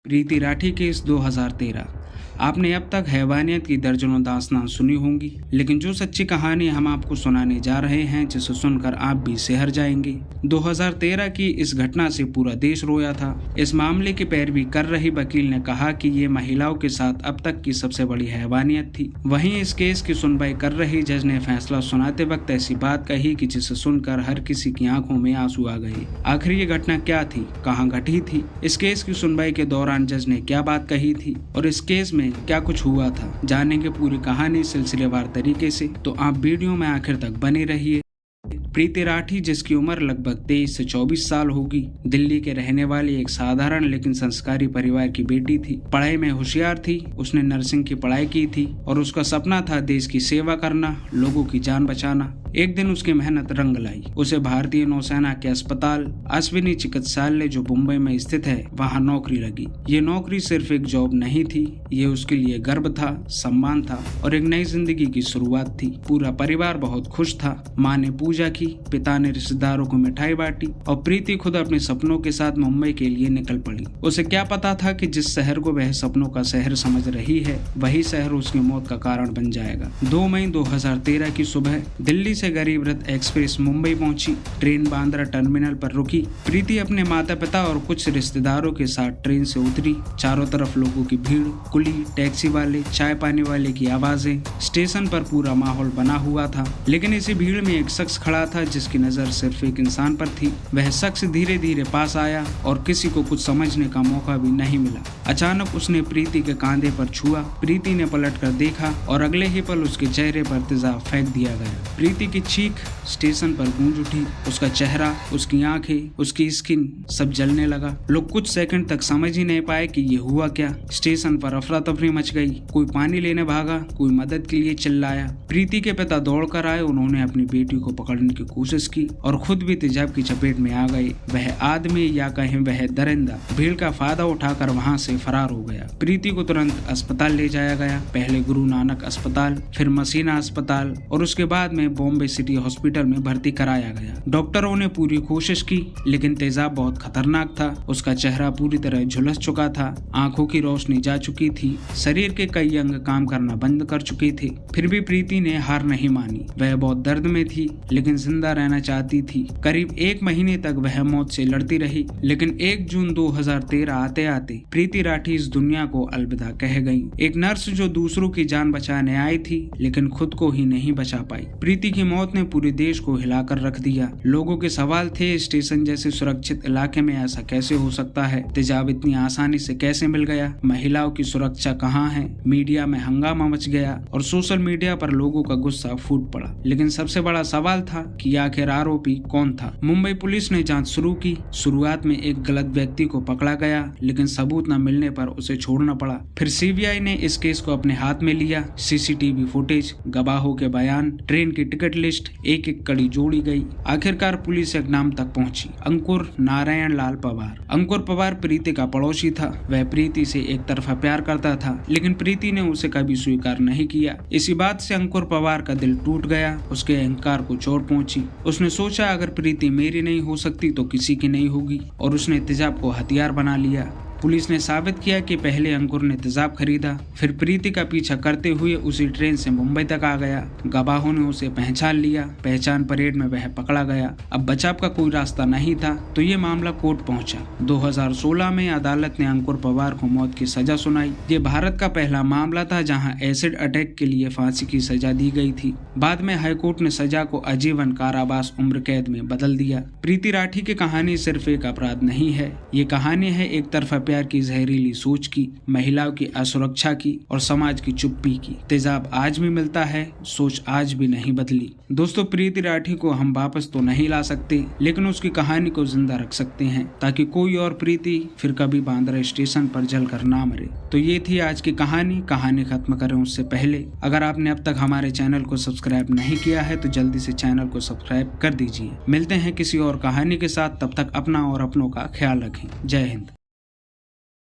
प्रीति Rathi case 2013। आपने अब तक हैवानियत की दर्जनों दास्तान सुनी होंगी, लेकिन जो सच्ची कहानी हम आपको सुनाने जा रहे हैं, जिसे सुनकर आप भी सिहर जाएंगे। 2013 की इस घटना से पूरा देश रोया था। इस मामले की पैरवी कर रही वकील ने कहा कि ये महिलाओं के साथ अब तक की सबसे बड़ी हैवानियत थी। वहीं इस केस की सुनवाई कर रही जज ने फैसला सुनाते वक्त ऐसी बात कही कि जिसे सुनकर हर किसी की आंखों में आंसू आ गए। आखिर ये घटना क्या थी, कहाँ घटी थी, इस केस की सुनवाई के दौरान जज ने क्या बात कही थी और इस केस में क्या कुछ हुआ था, जानेंगे पूरी कहानी सिलसिलेवार तरीके से। तो आप वीडियो में आखिर तक बने रहिए। प्रीति राठी, जिसकी उम्र लगभग 23 से 24 साल होगी, दिल्ली के रहने वाली एक साधारण लेकिन संस्कारी परिवार की बेटी थी। पढ़ाई में होशियार थी, उसने नर्सिंग की पढ़ाई की थी और उसका सपना था देश की सेवा करना, लोगों की जान बचाना। एक दिन उसकी मेहनत रंग लाई। उसे भारतीय नौसेना के अस्पताल अश्विनी चिकित्सालय, जो मुंबई में स्थित है, वहां नौकरी लगी। ये नौकरी सिर्फ एक जॉब नहीं थी, ये उसके लिए गर्व था, सम्मान था और एक नई जिंदगी की शुरुआत थी। पूरा परिवार बहुत खुश था। माँ ने पूजा की, पिता ने रिश्तेदारों को मिठाई बांटी और प्रीति खुद अपने सपनों के साथ मुंबई के लिए निकल पड़ी। उसे क्या पता था कि जिस शहर को वह सपनों का शहर समझ रही है, वही शहर उसकी मौत का कारण बन जाएगा। 2 मई 2013 की सुबह दिल्ली से गरीब रथ एक्सप्रेस मुंबई पहुंची। ट्रेन बांद्रा टर्मिनल पर रुकी। प्रीति अपने माता पिता और कुछ रिश्तेदारों के साथ ट्रेन से उतरी। चारों तरफ लोगों की भीड़, कुली, टैक्सी वाले, चाय पानी वाले की आवाजें। स्टेशन पर पूरा माहौल बना हुआ था, लेकिन इसी भीड़ में एक शख्स खड़ा था जिसकी नजर सिर्फ एक इंसान पर थी। वह शख्स धीरे धीरे पास आया और किसी को कुछ समझने का मौका भी नहीं मिला। अचानक उसने प्रीति के कंधे पर छुआ। प्रीति ने पलटकर देखा और अगले ही पल उसके चेहरे पर तेजाब फेंक दिया गया। प्रीति की चीख स्टेशन पर गूंज उठी। उसका चेहरा, उसकी आंखें, उसकी स्किन सब जलने लगा। लोग कुछ सेकंड तक समझ ही नहीं पाए कि ये हुआ क्या। स्टेशन पर अफरा तफरी मच गई। कोई पानी लेने भागा, कोई मदद के लिए चिल्लाया। प्रीति के पिता दौड़कर आए। उन्होंने अपनी बेटी को पकड़ने की कोशिश की और खुद भी तेजाब की चपेट में आ गए। वह आदमी, या कहें वह दरिंदा, भीड़ का फायदा उठाकर वहां से फरार हो गया। प्रीति को तुरंत अस्पताल ले जाया गया। पहले गुरु नानक अस्पताल, फिर मसीना अस्पताल और उसके बाद में बॉम्बे सिटी हॉस्पिटल में भर्ती कराया गया। डॉक्टरों ने पूरी कोशिश की, लेकिन तेजाब बहुत खतरनाक था। उसका चेहरा पूरी तरह झुलस चुका था, आंखों की रोशनी जा चुकी थी, शरीर के कई अंग काम करना बंद कर चुके थे। फिर भी प्रीति ने हार नहीं मानी। वह बहुत दर्द में थी, लेकिन जिंदा रहना चाहती थी। करीब 1 महीने तक वह मौत से लड़ती रही, लेकिन 1 जून 2013 आते आते प्रीति राठी इस दुनिया को अलविदा कह गई। एक नर्स जो दूसरों की जान बचाने आई थी, लेकिन खुद को ही नहीं बचा पाई। प्रीति की मौत ने पूरे देश को हिलाकर रख दिया। लोगों के सवाल थे, स्टेशन जैसे सुरक्षित इलाके में ऐसा कैसे हो सकता है? तेजाब इतनी आसानी से कैसे मिल गया? महिलाओं की सुरक्षा कहाँ है? मीडिया में हंगामा मच गया और सोशल मीडिया पर लोगों का गुस्सा फूट पड़ा। लेकिन सबसे बड़ा सवाल था कि आखिर आरोपी कौन था? मुंबई पुलिस ने जांच शुरू की। शुरुआत में एक गलत व्यक्ति को पकड़ा गया, लेकिन सबूत न मिलने पर उसे छोड़ना पड़ा। फिर सीबीआई ने इस केस को अपने हाथ में लिया। सीसीटीवी फुटेज, गवाहों के बयान, ट्रेन की टिकट लिस्ट, एक एक कड़ी जोड़ी गई। आखिरकार पुलिस एक नाम तक पहुंची, अंकुर नारायण लाल पवार। अंकुर पवार प्रीति का पड़ोसी था। वह प्रीति से एक तरफा प्यार करता था, लेकिन प्रीति ने उसे कभी स्वीकार नहीं किया। इसी बात से अंकुर पवार का दिल टूट गया। उसके अहंकार को चोट पहुंची। उसने सोचा, अगर प्रीति मेरी नहीं हो सकती तो किसी की नहीं होगी, और उसने तेजाब को हथियार बना लिया। पुलिस ने साबित किया कि पहले अंकुर ने तेजाब खरीदा, फिर प्रीति का पीछा करते हुए उसी ट्रेन से मुंबई तक आ गया। गवाहों ने उसे पहचान लिया। पहचान परेड में वह पकड़ा गया। अब बचाव का कोई रास्ता नहीं था, तो ये मामला कोर्ट पहुंचा। 2016 में अदालत ने अंकुर पवार को मौत की सजा सुनाई। ये भारत का पहला मामला था जहां एसिड अटैक के लिए फांसी की सजा दी गई थी। बाद में हाईकोर्ट ने सजा को आजीवन कारावास उम्र कैद में बदल दिया। प्रीति राठी की कहानी सिर्फ एक अपराध नहीं है, ये कहानी है एक तरफा प्यार की, जहरीली सोच की, महिलाओं की असुरक्षा की और समाज की चुप्पी की। तेजाब आज भी मिलता है, सोच आज भी नहीं बदली। दोस्तों, प्रीति राठी को हम वापस तो नहीं ला सकते, लेकिन उसकी कहानी को जिंदा रख सकते हैं, ताकि कोई और प्रीति फिर कभी बांद्रा स्टेशन पर जलकर ना मरे। तो ये थी आज की कहानी। कहानी खत्म करें उससे पहले, अगर आपने अब तक हमारे चैनल को सब्सक्राइब नहीं किया है तो जल्दी से चैनल को सब्सक्राइब कर दीजिए। मिलते हैं किसी और कहानी के साथ, तब तक अपना और अपनों का ख्याल रखें। जय हिंद।